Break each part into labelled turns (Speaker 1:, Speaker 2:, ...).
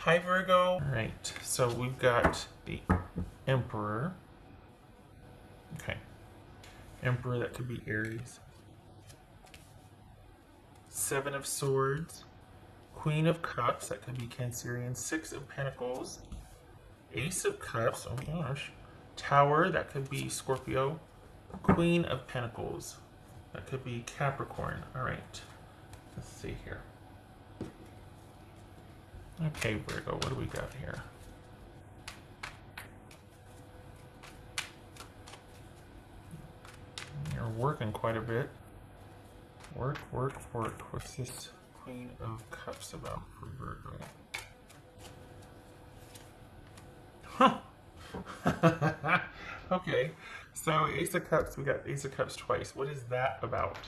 Speaker 1: Hi, Virgo. All right, so we've got the Emperor. Okay. Emperor, that could be Aries. Seven of Swords. Queen of Cups, that could be Cancerian. Six of Pentacles. Ace of Cups, oh gosh. Tower, that could be Scorpio. Queen of Pentacles, that could be Capricorn. All right, let's see here. Okay, Virgo, what do we got here? You're working quite a bit. Work. What's this Queen of Cups about for Virgo? Huh. Okay, so Ace of Cups, we got Ace of Cups twice. What is that about?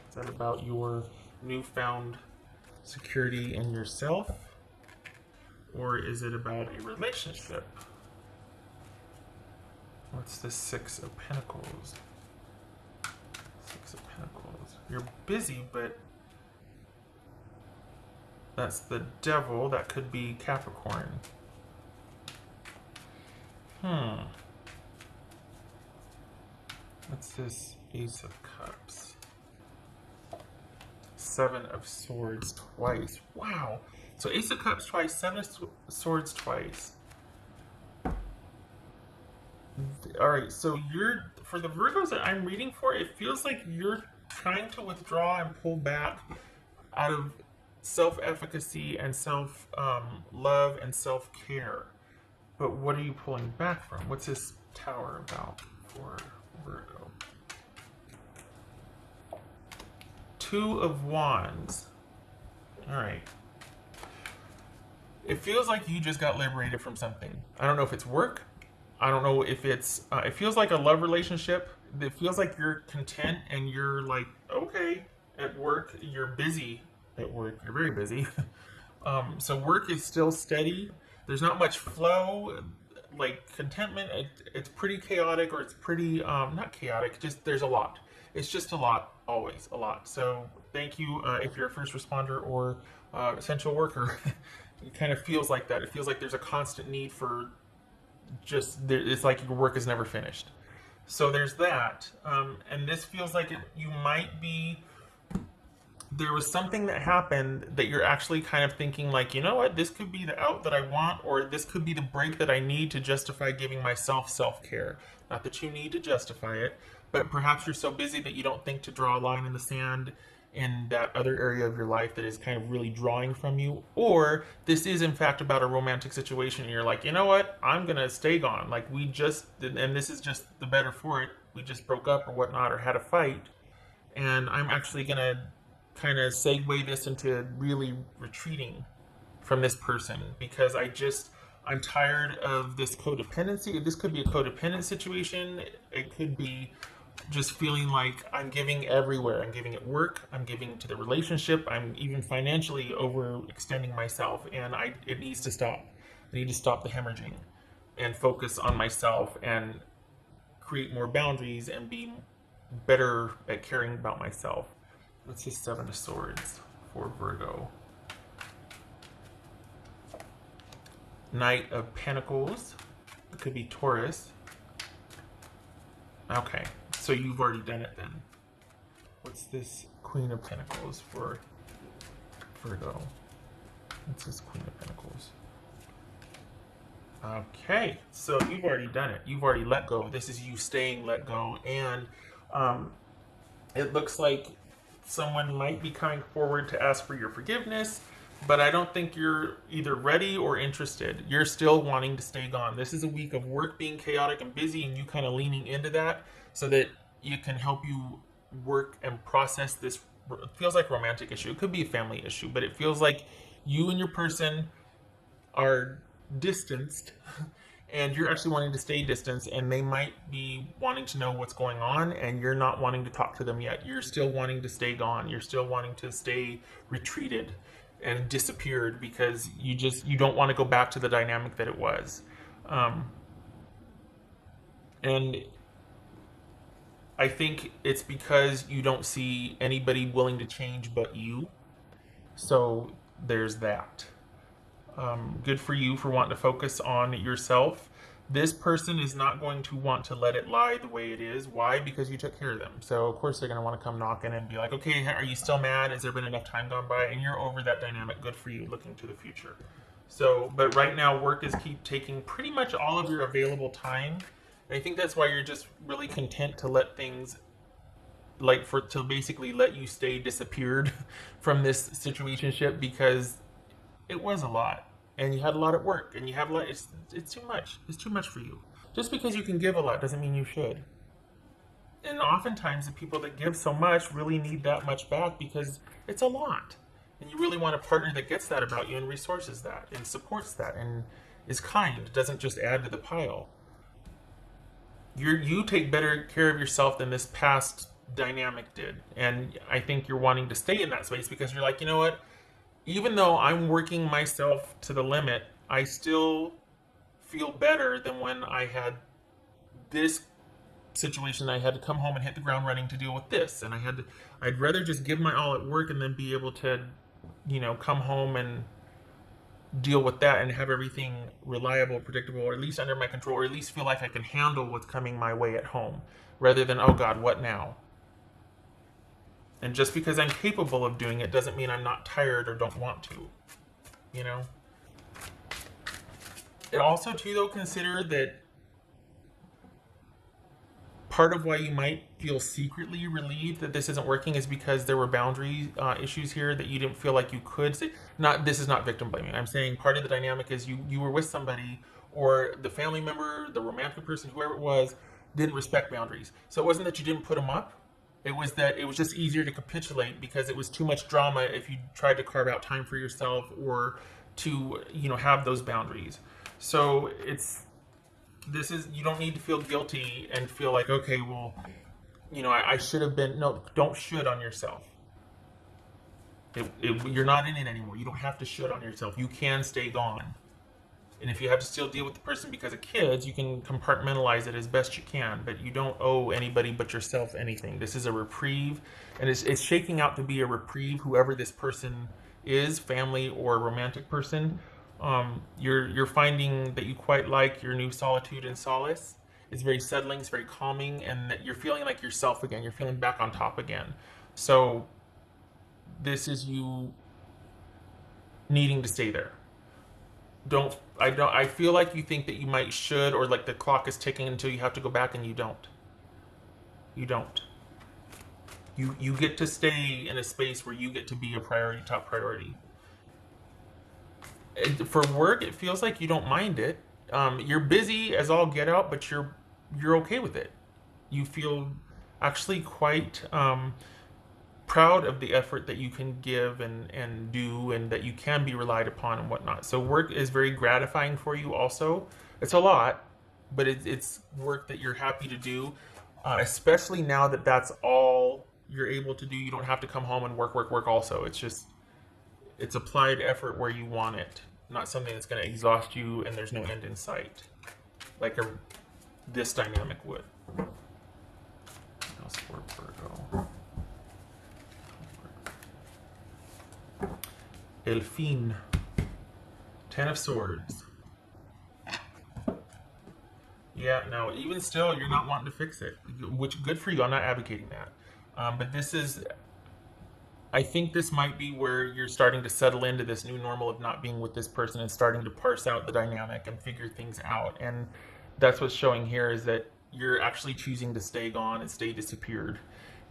Speaker 1: Is that about your newfound security in yourself? Or is it about a relationship? What's the Six of Pentacles? Six of Pentacles. You're busy, but that's the Devil. That could be Capricorn. What's this Ace of Cups? Seven of Swords twice. Wow. So Ace of Cups twice, Seven of Swords twice. All right, so for the Virgos that I'm reading for, it feels like you're trying to withdraw and pull back out of self-efficacy and self-love and self-care. But what are you pulling back from? What's this Tower about for Virgo? Two of Wands. All right. It feels like you just got liberated from something. I don't know if it's work. I don't know if it's, it feels like a love relationship. It feels like you're content and you're like, okay, at work, you're busy at work. You're very busy. So work is still steady. There's not much flow, like contentment. It's pretty chaotic, or it's pretty, not chaotic, just there's a lot. It's just a lot, always a lot. So thank you if you're a first responder or essential worker. It kind of feels like that. It feels like there's a constant need for it's like your work is never finished. So there's that. And this feels like you might be, there was something that happened that you're actually kind of thinking like, you know what, this could be the out that I want, or this could be the break that I need to justify giving myself self-care. Not that you need to justify it, but perhaps you're so busy that you don't think to draw a line in the sand in that other area of your life that is kind of really drawing from you. Or this is in fact about a romantic situation and you're like, you know what, I'm gonna stay gone. Like and this is just the better for it. We just broke up or whatnot, or had a fight. And I'm actually gonna kind of segue this into really retreating from this person because I'm tired of this codependency. This could be a codependent situation. It could be just feeling like I'm giving everywhere. I'm giving at work, I'm giving to the relationship, I'm even financially overextending myself, and it needs to stop. I need to stop the hemorrhaging and focus on myself and create more boundaries and be better at caring about myself. What's this Seven of Swords for Virgo? Knight of Pentacles. It could be Taurus. Okay, so you've already done it then. What's this Queen of Pentacles for Virgo? What's this Queen of Pentacles? Okay, so you've already done it. You've already let go. This is you staying let go. And it looks like someone might be coming forward to ask for your forgiveness, but I don't think you're either ready or interested. You're still wanting to stay gone. This is a week of work being chaotic and busy, and you kind of leaning into that so that it can help you work and process this. It feels like a romantic issue. It could be a family issue, but it feels like you and your person are distanced and you're actually wanting to stay distanced, and they might be wanting to know what's going on and you're not wanting to talk to them yet. You're still wanting to stay gone. You're still wanting to stay retreated and disappeared because you don't want to go back to the dynamic that it was. And I think it's because you don't see anybody willing to change but you. So there's that. Good for you for wanting to focus on yourself. This person is not going to want to let it lie the way it is. Why? Because you took care of them. So of course they're going to want to come knocking and be like, okay, are you still mad? Has there been enough time gone by? And you're over that dynamic. Good for you, looking to the future. So, but right now work is keep taking pretty much all of your available time. And I think that's why you're just really content to let things to basically let you stay disappeared from this situationship, because it was a lot and you had a lot at work and you have a lot. It's too much. It's too much for you. Just because you can give a lot doesn't mean you should. And oftentimes the people that give so much really need that much back because it's a lot. And you really want a partner that gets that about you and resources that and supports that and is kind, doesn't just add to the pile. You take better care of yourself than this past dynamic did. And I think you're wanting to stay in that space because you're like, you know what? Even though I'm working myself to the limit, I still feel better than when I had this situation. I had to come home and hit the ground running to deal with this. And I'd rather just give my all at work and then be able to, come home and deal with that and have everything reliable, predictable, or at least under my control, or at least feel like I can handle what's coming my way at home, rather than, oh God, what now? And just because I'm capable of doing it doesn't mean I'm not tired or don't want to, It also, too, though, consider that part of why you might feel secretly relieved that this isn't working is because there were boundary issues here that you didn't feel like you could. This is not victim blaming. I'm saying part of the dynamic is you were with somebody, or the family member, the romantic person, whoever it was, didn't respect boundaries. So it wasn't that you didn't put them up. It was that it was just easier to capitulate because it was too much drama if you tried to carve out time for yourself or to, have those boundaries. So you don't need to feel guilty and feel like, okay, well, I should have been. No, don't should on yourself. You're not in it anymore. You don't have to should on yourself. You can stay gone. And if you have to still deal with the person because of kids, you can compartmentalize it as best you can, but you don't owe anybody but yourself anything. This is a reprieve, and it's shaking out to be a reprieve, whoever this person is, family or romantic person. You're finding that you quite like your new solitude and solace. It's very settling, it's very calming, and that you're feeling like yourself again. You're feeling back on top again. So this is you needing to stay there. I feel like you think that you might should, or like the clock is ticking until you have to go back, and you don't. You don't. You get to stay in a space where you get to be a priority, top priority. For work, it feels like you don't mind it. You're busy as all get out, but you're okay with it. You feel actually quite proud of the effort that you can give and do, and that you can be relied upon and whatnot. So work is very gratifying for you also. It's a lot, but it's work that you're happy to do, especially now that that's all you're able to do. You don't have to come home and work also. It's applied effort where you want it, not something that's going to exhaust you and there's no end in sight, like this dynamic would. House for Virgo. El fin. 10 of Swords. Yeah, no, even still, you're not wanting to fix it, which good for you. I'm not advocating that. But I think this might be where you're starting to settle into this new normal of not being with this person and starting to parse out the dynamic and figure things out. And that's what's showing here, is that you're actually choosing to stay gone and stay disappeared.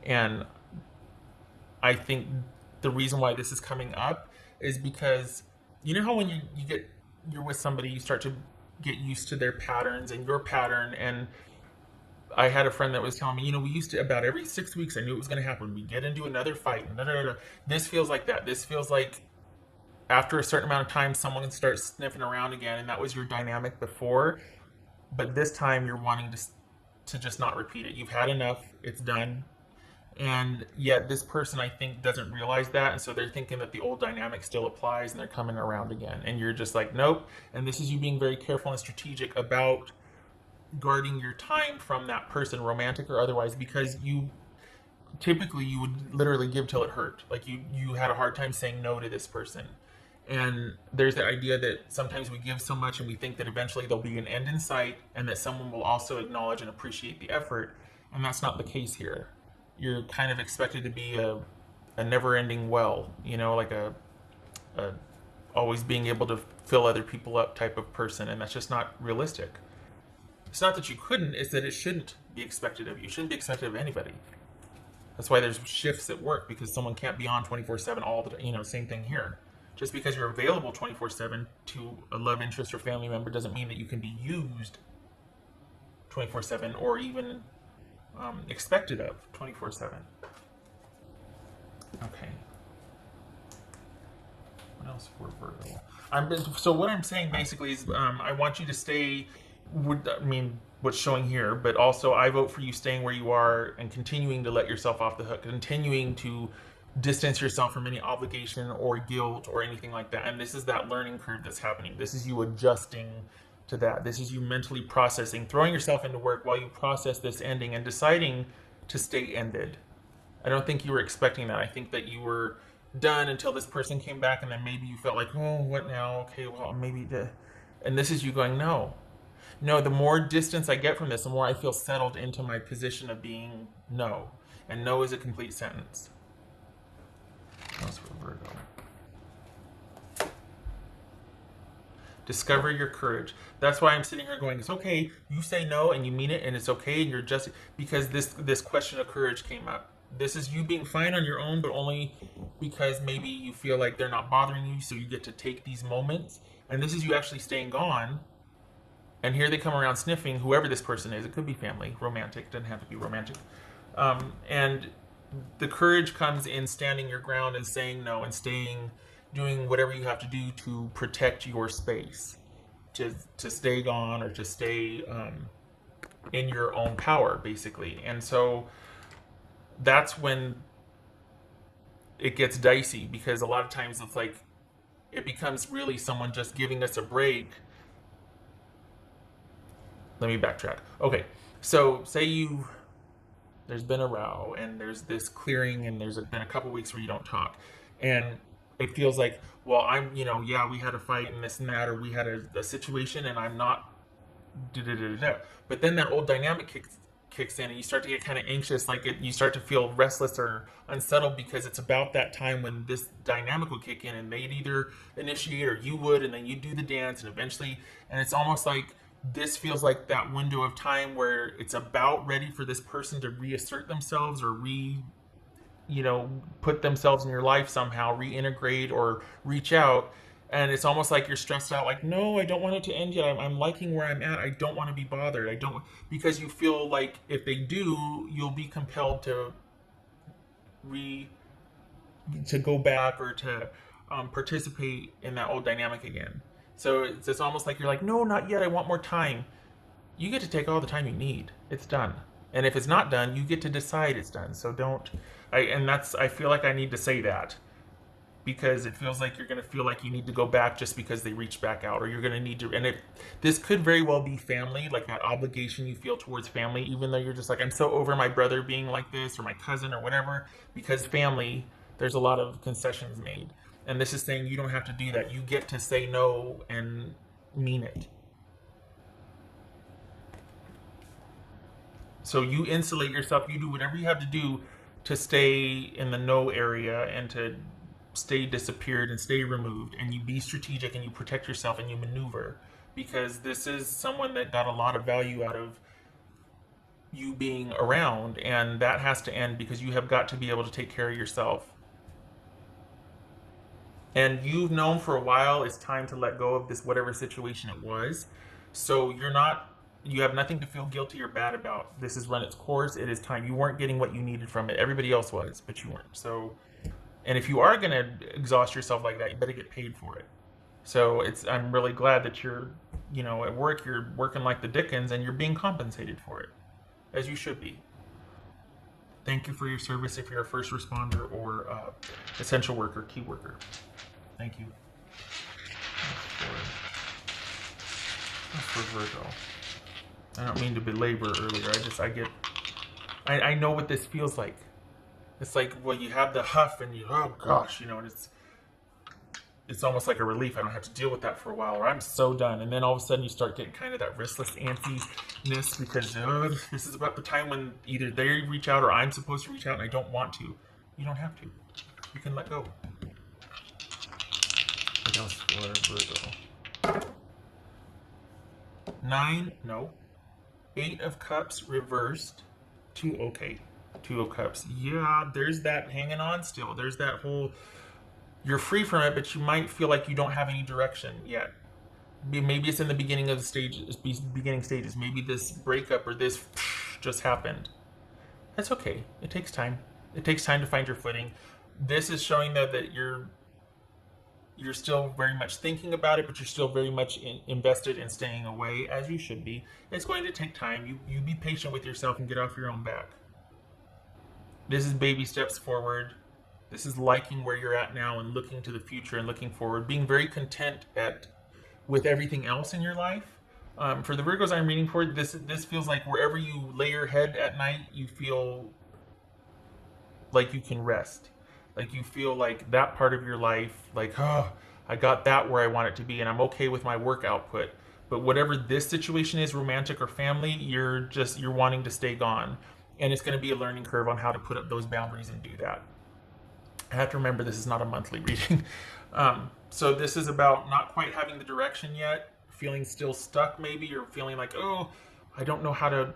Speaker 1: And I think the reason why this is coming up is because how when you're with somebody, you start to get used to their patterns and your pattern. And I had a friend that was telling me, we used to, about every 6 weeks, I knew it was going to happen. We get into another fight. This feels like that. This feels like after a certain amount of time, someone starts sniffing around again. And that was your dynamic before. But this time you're wanting to just not repeat it. You've had enough. It's done. And yet this person, I think, doesn't realize that. And so they're thinking that the old dynamic still applies and they're coming around again. And you're just like, nope. And this is you being very careful and strategic about guarding your time from that person, romantic or otherwise, because you would literally give till it hurt. Like you had a hard time saying no to this person. And there's the idea that sometimes we give so much and we think that eventually there'll be an end in sight and that someone will also acknowledge and appreciate the effort. And that's not the case here. You're kind of expected to be a never ending well, like a always being able to fill other people up type of person. And that's just not realistic. It's not that you couldn't, it's that it shouldn't be expected of you. It shouldn't be expected of anybody. That's why there's shifts at work, because someone can't be on 24/7 all the time. Same thing here. Just because you're available 24/7 to a love interest or family member doesn't mean that you can be used 24/7 or even expected of 24/7. Okay. What else for Virgo? So what I'm saying basically is I want you to stay, what's showing here, but also I vote for you staying where you are and continuing to let yourself off the hook, continuing to distance yourself from any obligation or guilt or anything like that. And this is that learning curve that's happening. This is you adjusting to that. This is you mentally processing, throwing yourself into work while you process this ending and deciding to stay ended. I don't think you were expecting that. I think that you were done until this person came back, and then maybe you felt like, oh, what now? Okay, well, maybe and this is you going, no, the more distance I get from this, the more I feel settled into my position of being no. And no is a complete sentence. That's for Virgo. Discover your courage. That's why I'm sitting here going, it's okay. You say no and you mean it, and it's okay, and you're just, because this question of courage came up. This is you being fine on your own, but only because maybe you feel like they're not bothering you, so you get to take these moments. And this is you actually staying gone. And here they come around sniffing, whoever this person is. It could be family, romantic. It doesn't have to be romantic. And the courage comes in standing your ground and saying no and doing whatever you have to do to protect your space, to stay gone or to stay in your own power, basically. And so that's when it gets dicey, because a lot of times it's like it becomes really someone just giving us a break. Let me backtrack. Okay, so say there's been a row and there's this clearing and there's been a couple weeks where you don't talk, and it feels like, well, yeah, we had a fight and this and that, or we had a situation and I'm not but then that old dynamic kicks in and you start to get kind of anxious, like you start to feel restless or unsettled, because it's about that time when this dynamic will kick in and they'd either initiate or you would, and then you do the dance, and eventually, and it's almost like this feels like that window of time where it's about ready for this person to reassert themselves or put themselves in your life somehow, reintegrate or reach out. And it's almost like you're stressed out, like, no, I don't want it to end yet. I'm liking where I'm at. I don't want to be bothered. Because you feel like if they do, you'll be compelled to go back or to participate in that old dynamic again. So it's almost like you're like, no, not yet. I want more time. You get to take all the time you need. It's done. And if it's not done, you get to decide it's done. So I feel like I need to say that, because it feels like you're going to feel like you need to go back just because they reach back out, or you're going to need to, and this could very well be family, like that obligation you feel towards family, even though you're just like, I'm so over my brother being like this, or my cousin or whatever, because family, there's a lot of concessions made. And this is saying you don't have to do that. You get to say no and mean it. So you insulate yourself. You do whatever you have to do to stay in the no area and to stay disappeared and stay removed. And you be strategic and you protect yourself and you maneuver. Because this is someone that got a lot of value out of you being around. And that has to end, because you have got to be able to take care of yourself. And you've known for a while it's time to let go of this whatever situation it was. So you have nothing to feel guilty or bad about. This has run its course. It is time. You weren't getting what you needed from it. Everybody else was, but you weren't. So, and if you are going to exhaust yourself like that, you better get paid for it. So I'm really glad that you're, at work, you're working like the Dickens and you're being compensated for it, as you should be. Thank you for your service if you're a first responder or essential worker, key worker. Thank you. That's for Virgo. I don't mean to belabor earlier. I know what this feels like. It's like, well, you have the huff and oh gosh, and it's almost like a relief. I don't have to deal with that for a while, or I'm so done. And then all of a sudden you start getting kind of that restless antsiness because this is about the time when either they reach out or I'm supposed to reach out and I don't want to. You don't have to. You can let go. What else for Virgo? 9, no. 8 of Cups reversed. 2, okay. 2 of Cups. Yeah, there's that hanging on still. There's that whole, you're free from it, but you might feel like you don't have any direction yet. Maybe it's in the beginning of the beginning stages. Maybe this breakup or this just happened. That's okay. It takes time. It takes time to find your footing. This is showing though that you're still very much thinking about it, but you're still very much invested in staying away, as you should be. It's going to take time. You be patient with yourself and get off your own back. This is baby steps forward. This is liking where you're at now and looking to the future and looking forward, being very content with everything else in your life. For the Virgos I'm reading for, this feels like wherever you lay your head at night, you feel like you can rest. Like you feel like that part of your life, like, oh, I got that where I want it to be and I'm okay with my work output. But whatever this situation is, romantic or family, you're wanting to stay gone. And it's going to be a learning curve on how to put up those boundaries and do that. I have to remember this is not a monthly reading. So this is about not quite having the direction yet, feeling still stuck maybe, or feeling like, oh, I don't know how to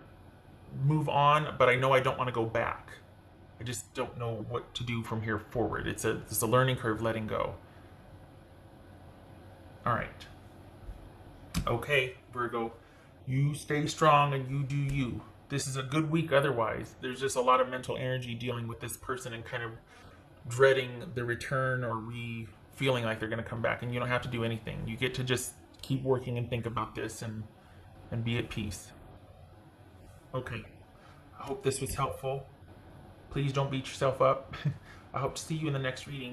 Speaker 1: move on, but I know I don't want to go back. I just don't know what to do from here forward. It's a learning curve, letting go. All right. Okay, Virgo, you stay strong and you do you. This is a good week otherwise. There's just a lot of mental energy dealing with this person and kind of dreading the return or feeling like they're going to come back, and you don't have to do anything. You get to just keep working and think about this and be at peace. Okay. I hope this was helpful. Please don't beat yourself up. I hope to see you in the next reading.